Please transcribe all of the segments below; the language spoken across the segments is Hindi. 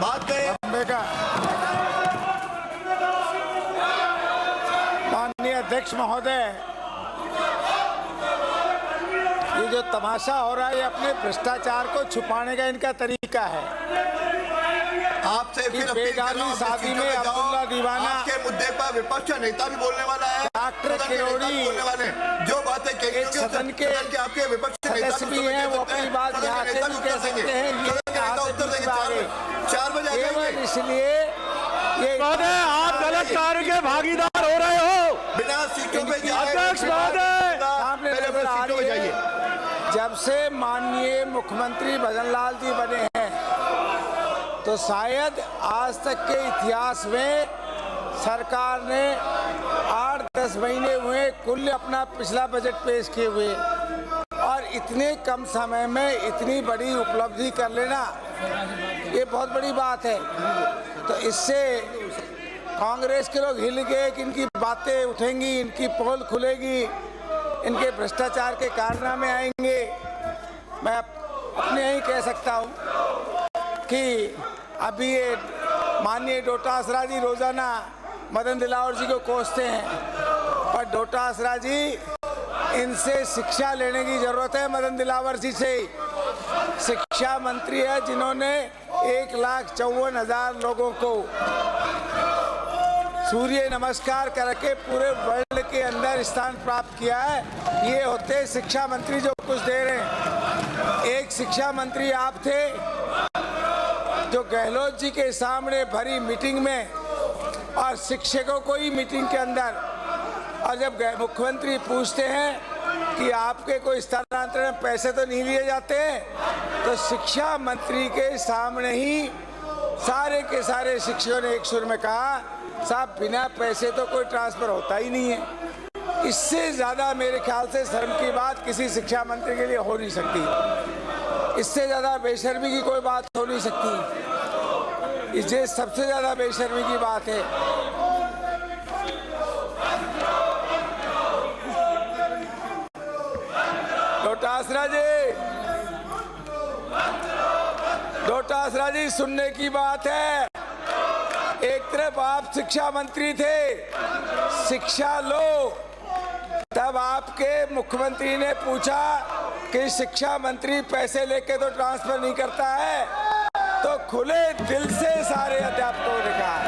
बात का माननीय अध्यक्ष महोदय, ये जो तमाशा हो रहा है ये अपने भ्रष्टाचार को छुपाने का इनका तरीका है। आपसे फिर बेगानी शादी में अब्दुल्ला दीवाना के मुद्दे पर विपक्ष का नेता भी बोलने वाला है, डॉक्टर किरोड़ी बोलने वाले जो बातें सदन के आपके विपक्ष सदस्य भी हैं, वो अपनी बात यहाँ से भी कह सकते हैं। ये उत्तर देंगे 4 बजे केवल इसलिए ये आप गलत कार्य के भागीदार हो रहे हो। बिना सीटों पे अध्यक्ष महोदय, सामने नजर आ रही है। जब से माननीय मुख्यमंत्री भजन लाल जी बने हैं तो शायद आज तक के इतिहास में सरकार ने 8-10 महीने हुए कुल अपना पिछला बजट पेश किए हुए, और इतने कम समय में इतनी बड़ी उपलब्धि कर लेना ये बहुत बड़ी बात है। तो इससे कांग्रेस के लोग हिल गए कि इनकी बातें उठेंगी, इनकी पोल खुलेगी, इनके भ्रष्टाचार के कारनामे आएंगे। मैं अपने ही कह सकता हूँ कि अभी ये माननीय डोटासरा जी रोजाना मदन दिलावर जी को कोसते हैं, पर डोटासरा जी इनसे शिक्षा लेने की जरूरत है। मदन दिलावर जी से शिक्षा मंत्री है जिन्होंने 1,54,000 लोगों को सूर्य नमस्कार करके पूरे वर्ल्ड के अंदर स्थान प्राप्त किया है। ये होते शिक्षा मंत्री जो कुछ दे रहे हैं। एक शिक्षा मंत्री आप थे जो गहलोत जी के सामने भरी मीटिंग में और शिक्षकों को ही मीटिंग के अंदर, और जब मुख्यमंत्री पूछते हैं कि आपके कोई स्थानांतरण में पैसे तो नहीं लिए जाते, तो शिक्षा मंत्री के सामने ही सारे के सारे शिक्षकों ने एक सुर में कहा, साहब बिना पैसे तो कोई ट्रांसफर होता ही नहीं है। इससे ज़्यादा मेरे ख्याल से शर्म की बात किसी शिक्षा मंत्री के लिए हो नहीं सकती। इससे ज़्यादा बेशर्मी की कोई बात हो नहीं सकती। इससे सबसे ज़्यादा बेशर्मी की बात है। डोटासरा जी सुनने की बात है। एक तरफ आप शिक्षा मंत्री थे, शिक्षा लो, तब आपके मुख्यमंत्री ने पूछा कि शिक्षा मंत्री पैसे लेके तो ट्रांसफर नहीं करता है, तो खुले दिल से सारे अध्यापकों ने कहा।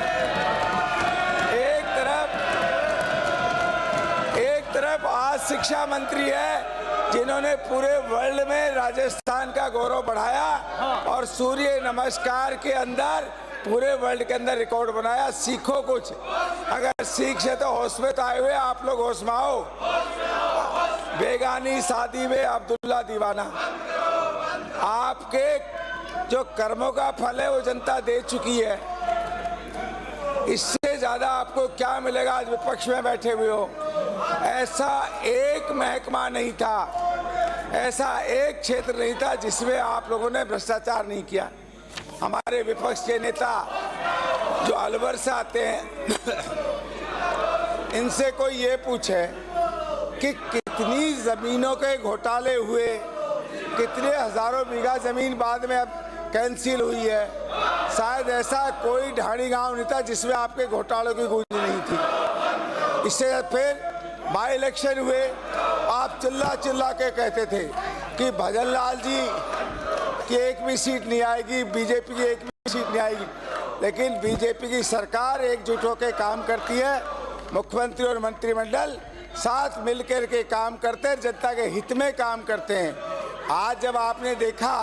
एक तरफ आज शिक्षा मंत्री है जिन्होंने पूरे वर्ल्ड में राजस्थान का गौरव बढ़ाया और सूर्य नमस्कार के अंदर पूरे वर्ल्ड के अंदर रिकॉर्ड बनाया। सीखो कुछ, अगर सीख से तो होश में तो आए हुए आप लोग, होश में आओ। बेगानी शादी में अब्दुल्ला दीवाना, आपके जो कर्मों का फल है वो जनता दे चुकी है। इससे ज्यादा आपको क्या मिलेगा? आज विपक्ष में बैठे हुए हो। ऐसा एक महकमा नहीं था, ऐसा एक क्षेत्र नहीं था जिसमें आप लोगों ने भ्रष्टाचार नहीं किया। हमारे विपक्ष के नेता जो अलवर से आते हैं इनसे कोई ये पूछे कि कितनी जमीनों के घोटाले हुए, कितने हजारों बीघा जमीन बाद में अब कैंसिल हुई है, शायद ऐसा कोई ढाणी गांव नहीं था जिसमें आपके घोटालों की गूंज नहीं थी। इससे फिर बाई इलेक्शन हुए, आप चिल्ला चिल्ला के कहते थे कि भजन लाल जी की एक भी सीट नहीं आएगी, बीजेपी की एक भी सीट नहीं आएगी। लेकिन बीजेपी की सरकार एकजुट होकर काम करती है, मुख्यमंत्री और मंत्रिमंडल साथ मिलकर के काम करते हैं, जनता के हित में काम करते हैं। आज जब आपने देखा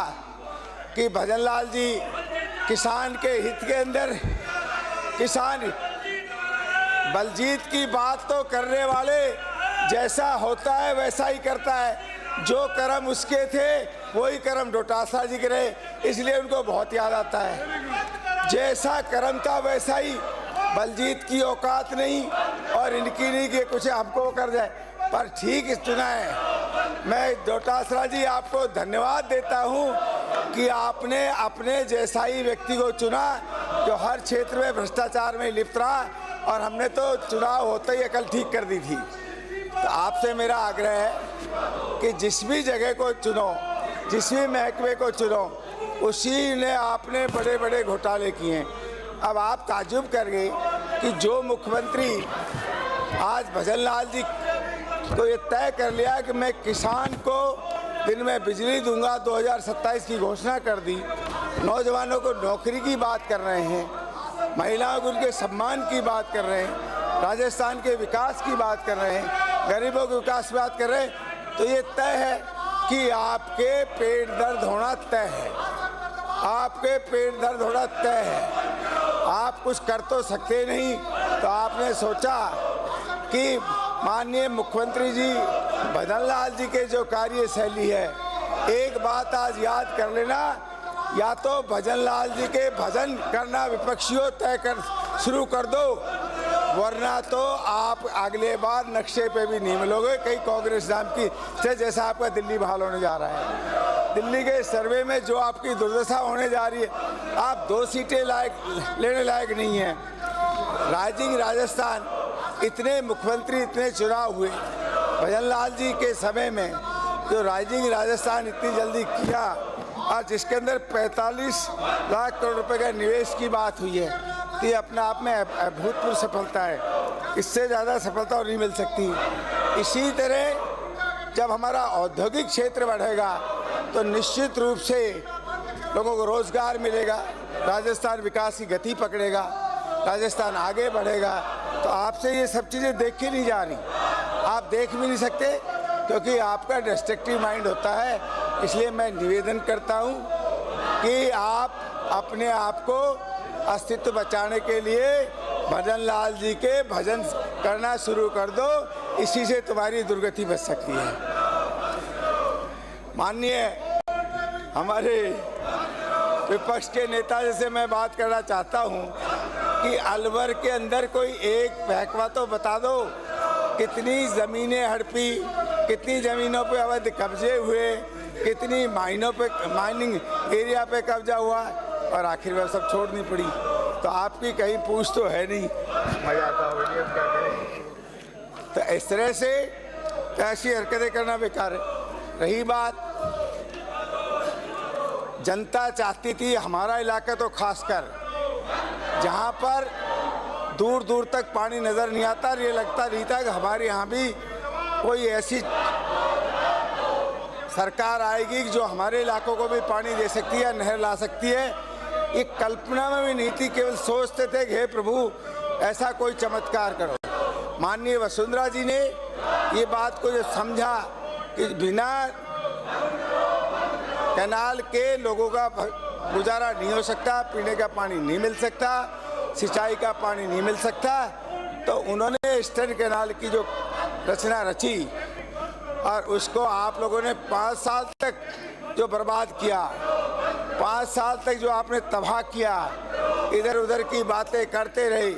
कि भजन लाल जी किसान के हित के अंदर, किसान बलजीत की बात तो करने वाले, जैसा होता है वैसा ही करता है। जो कर्म उसके थे वही कर्म डोटासरा जी के रहे, इसलिए उनको बहुत याद आता है। जैसा कर्म था वैसा ही, बलजीत की औकात नहीं और इनकी नहीं कि कुछ हमको कर जाए, पर ठीक चुना है। मैं डोटासरा जी आपको धन्यवाद देता हूं कि आपने अपने जैसा ही व्यक्ति को चुना जो हर क्षेत्र में भ्रष्टाचार में लिप्त रहा, और हमने तो चुनाव होते ही अकल ठीक कर दी थी। तो आपसे मेरा आग्रह है कि जिस भी जगह को चुनो, जिस भी महकमे को चुनो, उसी ने आपने बड़े बड़े घोटाले किए हैं। अब आप ताज्जुब कर गए कि जो मुख्यमंत्री आज भजन लाल जी को ये तय कर लिया कि मैं किसान को दिन में बिजली दूंगा, 2027 की घोषणा कर दी, नौजवानों को नौकरी की बात कर रहे हैं, महिलाओं को उनके सम्मान की बात कर रहे हैं, राजस्थान के विकास की बात कर रहे हैं, गरीबों के विकास की बात कर रहे हैं, तो ये तय है कि आपके पेट दर्द होना तय है। आपके पेट दर्द होना तय है। आप कुछ कर तो सकते नहीं, तो आपने सोचा कि माननीय मुख्यमंत्री जी भजन लाल जी के जो कार्यशैली है, एक बात आज याद कर लेना, या तो भजन लाल जी के भजन करना विपक्षियों तय कर शुरू कर दो, वरना तो आप अगले बार नक्शे पे भी नहीं मिलोगे। कहीं कांग्रेस नाम की से जैसा आपका दिल्ली बहाल होने जा रहा है। दिल्ली के सर्वे में जो आपकी दुर्दशा होने जा रही है, आप 2 सीटें लेने लायक नहीं हैं। राइजिंग राजस्थान, इतने मुख्यमंत्री, इतने चुनाव हुए भजन लाल जी के समय में, जो राइजिंग राजस्थान इतनी जल्दी किया और जिसके अंदर 45 लाख करोड़ रुपए का निवेश की बात हुई है, तो ये अपने आप में अभूतपूर्व सफलता है। इससे ज़्यादा सफलता और नहीं मिल सकती। इसी तरह जब हमारा औद्योगिक क्षेत्र बढ़ेगा तो निश्चित रूप से लोगों को रोजगार मिलेगा, राजस्थान विकास की गति पकड़ेगा, राजस्थान आगे बढ़ेगा। तो आपसे ये सब चीज़ें देखी नहीं जा रही, आप देख भी नहीं सकते क्योंकि आपका डिस्ट्रक्टिव माइंड होता है। इसलिए मैं निवेदन करता हूँ कि आप अपने आप को अस्तित्व बचाने के लिए भजन लाल जी के भजन करना शुरू कर दो, इसी से तुम्हारी दुर्गति बच सकती है। माननीय हमारे विपक्ष के नेता जैसे मैं बात करना चाहता हूँ कि अलवर के अंदर कोई एक महकमा तो बता दो, कितनी ज़मीनें हड़पी, कितनी ज़मीनों पे अवैध कब्जे हुए, कितनी माइनिंग एरिया पे कब्जा हुआ और आखिर में सब छोड़नी पड़ी। तो आपकी कहीं पूछ तो है नहीं, मजा आता होगी, अब क्या करें। तो इस तरह से ऐसी हरकतें करना बेकार है। रही बात, जनता चाहती थी हमारा इलाका तो खासकर जहाँ पर दूर दूर तक पानी नज़र नहीं आता, ये लगता नहीं था कि हमारे यहाँ भी कोई ऐसी सरकार आएगी जो हमारे इलाकों को भी पानी दे सकती है, नहर ला सकती है। ये कल्पना में भी नहीं थी, केवल सोचते थे कि हे प्रभु ऐसा कोई चमत्कार करो। माननीय वसुंधरा जी ने ये बात को जो समझा कि बिना कैनाल के लोगों का गुजारा नहीं हो सकता, पीने का पानी नहीं मिल सकता, सिंचाई का पानी नहीं मिल सकता, तो उन्होंने ईस्टर्न कैनाल की जो रचना रची और उसको आप लोगों ने 5 साल तक जो बर्बाद किया, 5 साल तक जो आपने तबाह किया, इधर उधर की बातें करते रहे।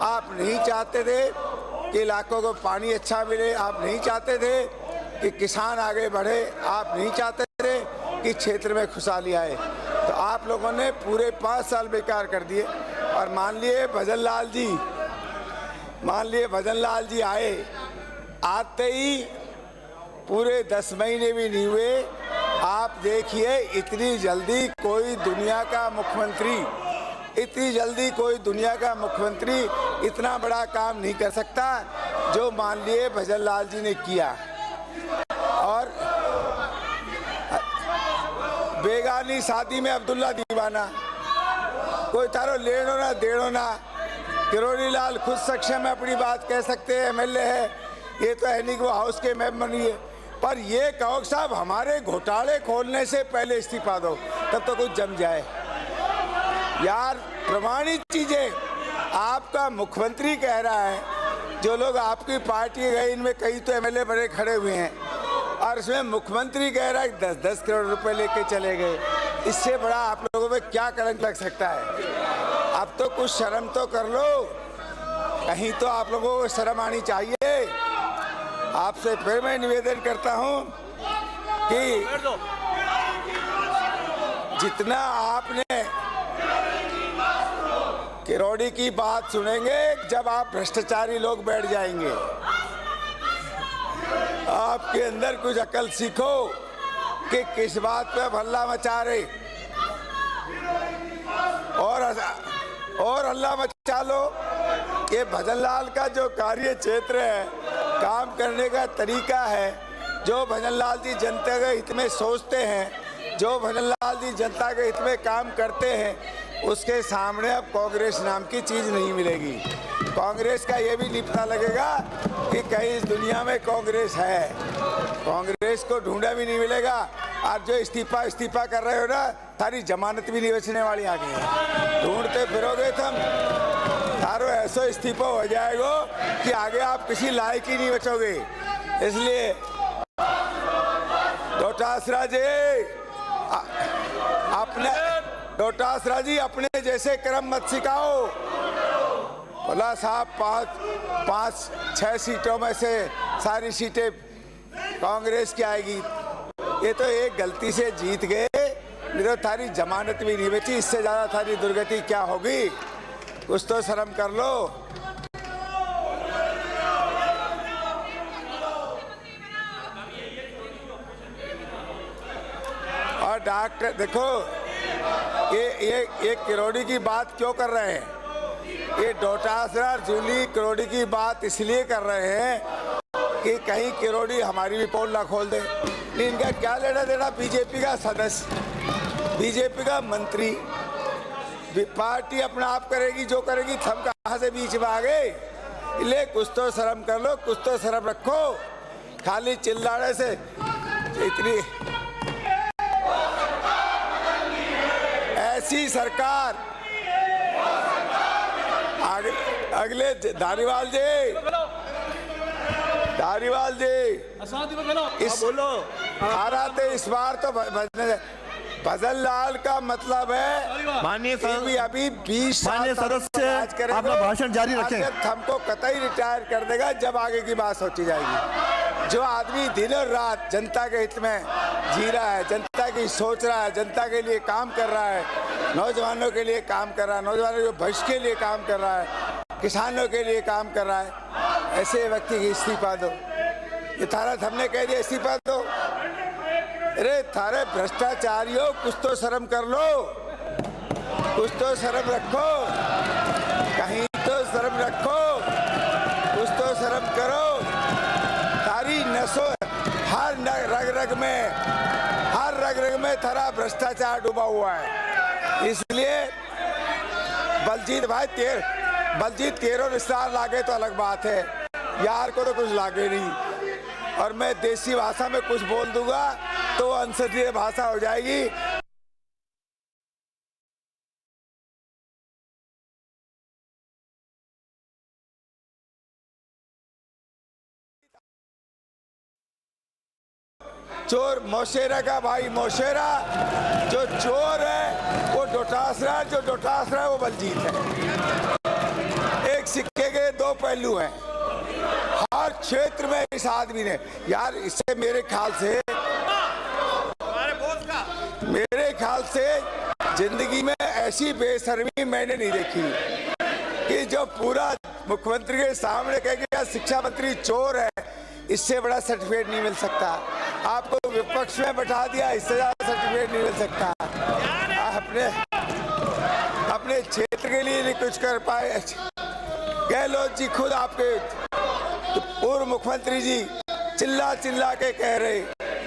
आप नहीं चाहते थे कि इलाकों को पानी अच्छा मिले, आप नहीं चाहते थे कि किसान आगे बढ़े, आप नहीं चाहते थे कि क्षेत्र में खुशहाली आए। तो आप लोगों ने पूरे 5 साल बेकार कर दिए। और मान लिए भजन लाल जी आए, आते ही पूरे 10 महीने भी नहीं हुए, आप देखिए इतनी जल्दी कोई दुनिया का मुख्यमंत्री इतना बड़ा काम नहीं कर सकता जो मान लिए भजन लाल जी ने किया। और बेगानी शादी में अब्दुल्ला दीवाना, कोई तारो लेनो ना देनो ना। किरोड़ी लाल खुद सक्षम है, अपनी बात कह सकते हैं, एमएलए है, ये तो है नहीं कि वो हाउस के मेंबर नहीं है। पर ये कहो कि साहब हमारे घोटाले खोलने से पहले इस्तीफा दो, तब तो कुछ जम जाए। यार प्रमाणित चीजें आपका मुख्यमंत्री कह रहा है, जो लोग आपकी पार्टी गए इनमें कई तो एमएलए बड़े खड़े हुए हैं, और इसमें मुख्यमंत्री कह रहा है 10-10 करोड़ रुपए लेके चले गए। इससे बड़ा आप लोगों में क्या कलंक लग सकता है? अब तो कुछ शर्म तो कर लो, कहीं तो आप लोगों को शर्म आनी चाहिए। आपसे फिर मैं निवेदन करता हूं कि जितना आपने किरोड़ी की बात सुनेंगे, जब आप भ्रष्टाचारी लोग बैठ जाएंगे, आपके अंदर कुछ अकल सीखो कि किस बात पे हल्ला मचा रहे। हल्ला मचा लो। ये भजन लाल का जो कार्य क्षेत्र है, काम करने का तरीका है, जो भजन लाल जी जनता के हित में सोचते हैं, जो भजन लाल जी जनता के हित में काम करते हैं, उसके सामने अब कांग्रेस नाम की चीज़ नहीं मिलेगी। कांग्रेस का ये भी नहीं पता लगेगा कि कहीं इस दुनिया में कांग्रेस है। कांग्रेस को ढूंढा भी नहीं मिलेगा। और जो इस्तीफा कर रहे हो ना, तारी जमानत भी नहीं बचने वाली आगे है। ढूंढते फिरोगे तुम, तारो ऐसा इस्तीफा हो जाएगा कि आगे आप किसी लायक ही नहीं बचोगे। इसलिए डोटासरा जी अपने जैसे कर्म मत सिखाओ। बोला साहब 5-6 सीटों में से सारी सीटें कांग्रेस की आएगी। ये तो एक गलती से जीत गए, नहीं तो थारी जमानत भी नहीं बची। इससे ज्यादा थारी दुर्गति क्या होगी? कुछ तो शर्म कर लो। और डॉक्टर देखो, ये किरोड़ी की बात क्यों कर रहे हैं? ये डोटासरा जूली किरोड़ी की बात इसलिए कर रहे हैं कि कहीं किरोड़ी हमारी भी पोल ना खोल दे। नहीं, इनका क्या लेना देना? बीजेपी का सदस्य, बीजेपी का मंत्री, पार्टी अपना आप करेगी जो करेगी, हम कहाँ से बीच में आ गए? इसलिए कुछ तो शर्म कर लो, कुछ तो शर्म रखो। खाली चिल्लाने से इतनी ऐसी सरकार अगले धारीवाल जी इस बोलो हाराते इस बार तो भजन लाल का मतलब है माननीय अभी 20 माननीय सदस्य अपना भाषण जारी रखें। हमको कतई रिटायर कर देगा जब आगे की बात सोची जाएगी। जो आदमी दिन और रात जनता के हित में जी रहा है, जनता की सोच रहा है, जनता के लिए काम कर रहा है, नौजवानों के लिए काम कर रहा है, नौजवानों के भविष्य के लिए काम कर रहा है, किसानों के लिए काम कर रहा है, ऐसे व्यक्ति की इस्तीफा दो। ये थारा हमने कह दिया इस्तीफा दो। अरे थारे भ्रष्टाचारियों, कुछ तो शर्म कर लो, कुछ तो शर्म रखो, कहीं तो शर्म रखो, कुछ तो शर्म करो। थारी नसों हर रग में थारा भ्रष्टाचार डूबा हुआ है। इसलिए बलजीत तेरो विस्तार लागे तो अलग बात है, यार को तो कुछ लागे नहीं। और मैं देसी भाषा में कुछ बोल दूंगा तो अंसदीय भाषा हो जाएगी। चोर मौशेरा का भाई मौशेरा, जो चोर है वो डोटासरा, जो डोटासरा है वो बलजीत है। एक सिक्के के दो पहलू हैं। हर क्षेत्र में इस आदमी ने, यार इससे मेरे ख्याल से जिंदगी में ऐसी बेशर्मी मैंने नहीं देखी कि जो पूरा मुख्यमंत्री के सामने कह गया शिक्षा मंत्री चोर है। इससे बड़ा सर्टिफिकेट नहीं मिल सकता। आपको विपक्ष में बैठा दिया, इससे ज्यादा सर्टिफिकेट नहीं मिल सकता। अपने क्षेत्र के लिए नहीं कुछ कर पाए। गहलोत जी खुद आपके पूर्व मुख्यमंत्री जी चिल्ला के कह रहे,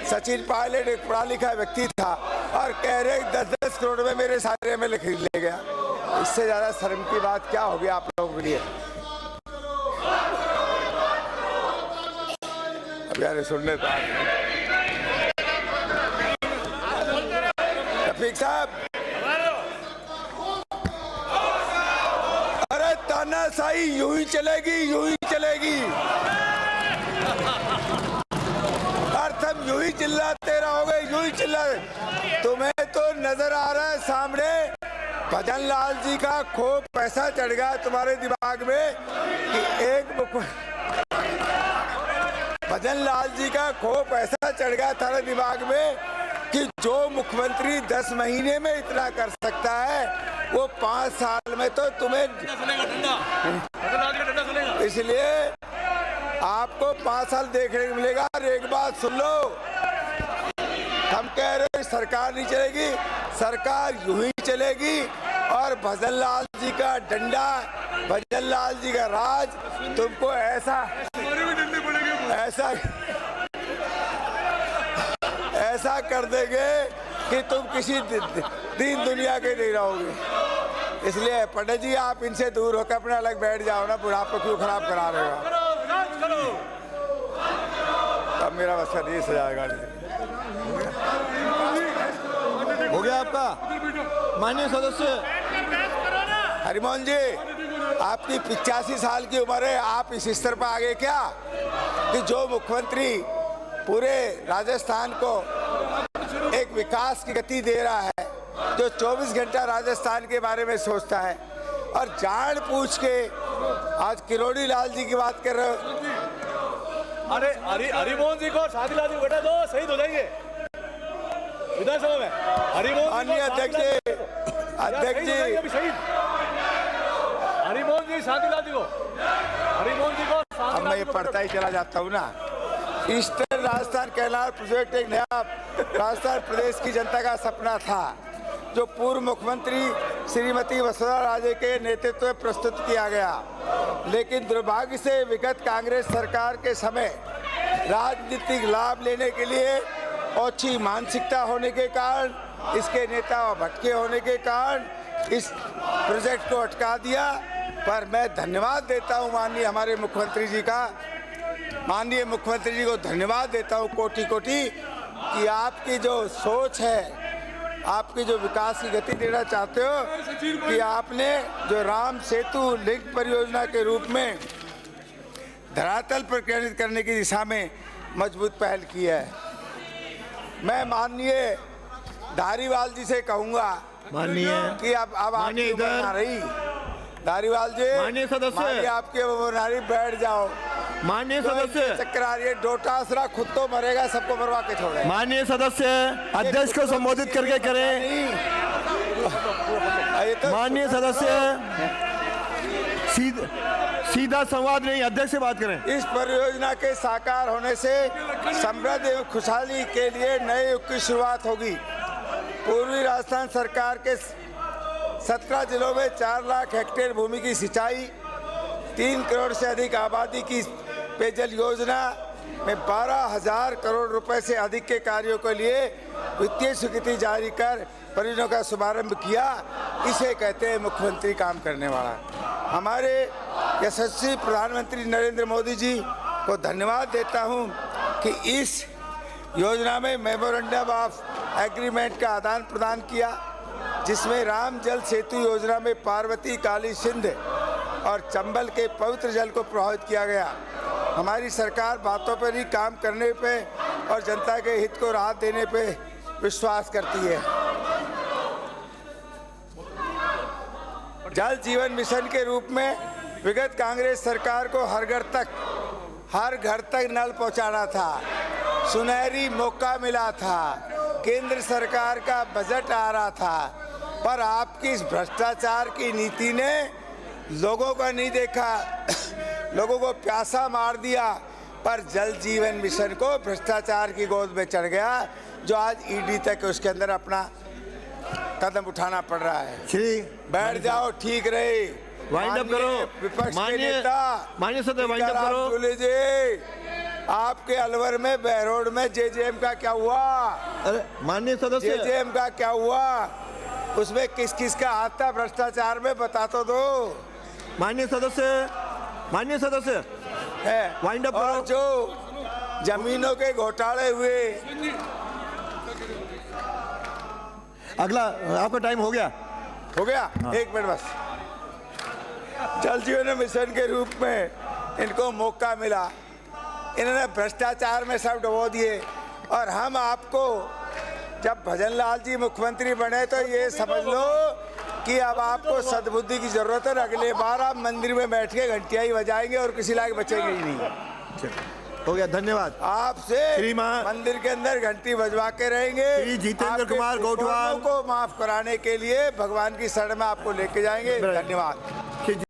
सचिन पायलट एक पढ़ा लिखा व्यक्ति था और कह रहे 10-10 करोड़ में मेरे सारे एमएलए खरीद ले गया। इससे ज्यादा शर्म की बात क्या होगी आप लोगों के लिए? अब यार सुनने तो रफीक साहब, अरे तानाशाही यूं ही चलेगी। तुम यूं ही चिल्लाते रहोगे, यूं ही चिल्लाते। तुम्हें तो नजर आ रहा है सामने भजन लाल जी का खूब पैसा चढ़ गया तुम्हारे दिमाग में कि भजन लाल जी का खूब पैसा चढ़ गया तुम्हारे दिमाग में कि जो मुख्यमंत्री 10 महीने में इतना कर सकता है वो 5 साल में तो तुम्हें। इसलिए आपको 5 साल देखने को मिलेगा। और एक बात सुन लो, हम कह रहे हैं सरकार नहीं चलेगी, सरकार यूं ही चलेगी। और भजन लाल जी का डंडा, भजन लाल जी का राज तुमको ऐसा कर देंगे कि तुम किसी दीन दुनिया के नहीं रहोगे। इसलिए पंडित जी आप इनसे दूर होकर अपने अलग बैठ जाओ ना, बुढ़ापा क्यों खराब करा रहे हो। अब मेरा बस का नहीं सजाएगा। हो गया आपका माननीय सदस्य। हरिमोहन जी आपकी 85 साल की उम्र है, आप इस स्तर पर आ गए क्या कि जो मुख्यमंत्री पूरे राजस्थान को एक विकास की गति दे रहा है, जो 24 घंटा राजस्थान के बारे में सोचता है, और जान पूछ के आज किरोड़ी लाल जी की बात कर रहे हो। अरे हरिमोहन जी को शादी लाल जी बेटा दो, शहीद हो जाएंगे विधानसभा में। हरिमोहन जी अध्यक्ष जी हरिमोहन जी शादी लाल जी को, हरिमोहन जी को। अब मैं ये पढ़ता ही चला जाता हूँ ना। ईस्टर्न राजस्थान कैनाल प्रोजेक्ट एक नया राजस्थान प्रदेश की जनता का सपना था, जो पूर्व मुख्यमंत्री श्रीमती वसुंधरा राजे के नेतृत्व में प्रस्तुत किया गया। लेकिन दुर्भाग्य से विगत कांग्रेस सरकार के समय राजनीतिक लाभ लेने के लिए ओछी मानसिकता होने के कारण, इसके नेता भटके होने के कारण इस प्रोजेक्ट को अटका दिया। पर मैं धन्यवाद देता हूं माननीय हमारे मुख्यमंत्री जी का, माननीय मुख्यमंत्री जी को धन्यवाद देता हूं कोटि कोटि कि आपकी जो सोच है, आपकी जो विकास की गति देना चाहते हो, कि आपने जो राम सेतु लिंक परियोजना के रूप में धरातल पर क्रियान्वित करने की दिशा में मजबूत पहल की है। मैं माननीय धारीवाल जी से कहूंगा कि अब आपकी उम्र ना रही। धारीवाल जी माननीय सदस्य, आपके नारी बैठ जाओ। माननीय सदस्य चक्कर आ रही है, डोटासरा खुद तो मरेगा, सबको मरवा के छोड़े। माननीय सदस्य अध्यक्ष को संबोधित करके करें। माननीय सदस्य सीधा संवाद नहीं, अध्यक्ष से बात करें। इस परियोजना के साकार होने से समृद्ध एवं खुशहाली के लिए नए युग की शुरुआत होगी। पूर्वी राजस्थान सरकार के 17 जिलों में 4 लाख हेक्टेयर भूमि की सिंचाई, 3 करोड़ से अधिक आबादी की पेयजल योजना में 12,000 करोड़ रुपए से अधिक के कार्यों के लिए वित्तीय स्वीकृति जारी कर परियोजना का शुभारंभ किया। इसे कहते हैं मुख्यमंत्री काम करने वाला। हमारे यशस्वी प्रधानमंत्री नरेंद्र मोदी जी को धन्यवाद देता हूं कि इस योजना में मेमोरेंडम ऑफ एग्रीमेंट का आदान प्रदान किया, जिसमें राम जल सेतु योजना में पार्वती, काली सिंध और चंबल के पवित्र जल को प्रभावित किया गया। हमारी सरकार बातों पर ही काम करने पे और जनता के हित को राहत देने पे विश्वास करती है। जल जीवन मिशन के रूप में विगत कांग्रेस सरकार को हर घर तक नल पहुंचाना था। सुनहरी मौका मिला था, केंद्र सरकार का बजट आ रहा था, पर आपकी इस भ्रष्टाचार की नीति ने लोगों का नहीं देखा, लोगों को प्यासा मार दिया। पर जल जीवन मिशन को भ्रष्टाचार की गोद में चढ़ गया, जो आज ईडी तक उसके अंदर अपना कदम उठाना पड़ रहा है। श्री बैठ जाओ, ठीक रहे। वाइंड अप करो। विपक्ष के नेता माननीय सदस्य वाइंड अप करो। लीजिए, आपके अलवर में बहरोड में जेजेएम का क्या हुआ? अरे माननीय सदस्य, जेजेएम का क्या हुआ? उसमें किस किस का हाथ था भ्रष्टाचार में, बता तो दो। माननीय सदस्य है वाइंड अप और करो। जो जमीनों के घोटाले हुए, अगला आपका टाइम हो गया। हाँ। 1 मिनट बस। जल जीवन मिशन के रूप में इनको मौका मिला, इन्होंने भ्रष्टाचार में सब डुबो दिए। और हम आपको जब भजन लाल जी मुख्यमंत्री बने तो ये समझ लो कि अब आपको सद्बुद्धि की जरूरत है। अगले बार आप मंदिर में बैठ के घंटियां ही बजाएंगे और किसी लायक बचेंगे ही नहीं। हो गया, धन्यवाद। आपसे मंदिर के अंदर घंटी बजवा के रहेंगे। श्री जितेंद्र कुमार गोठवाल को माफ कराने के लिए भगवान की शरण में आपको लेके जाएंगे। धन्यवाद।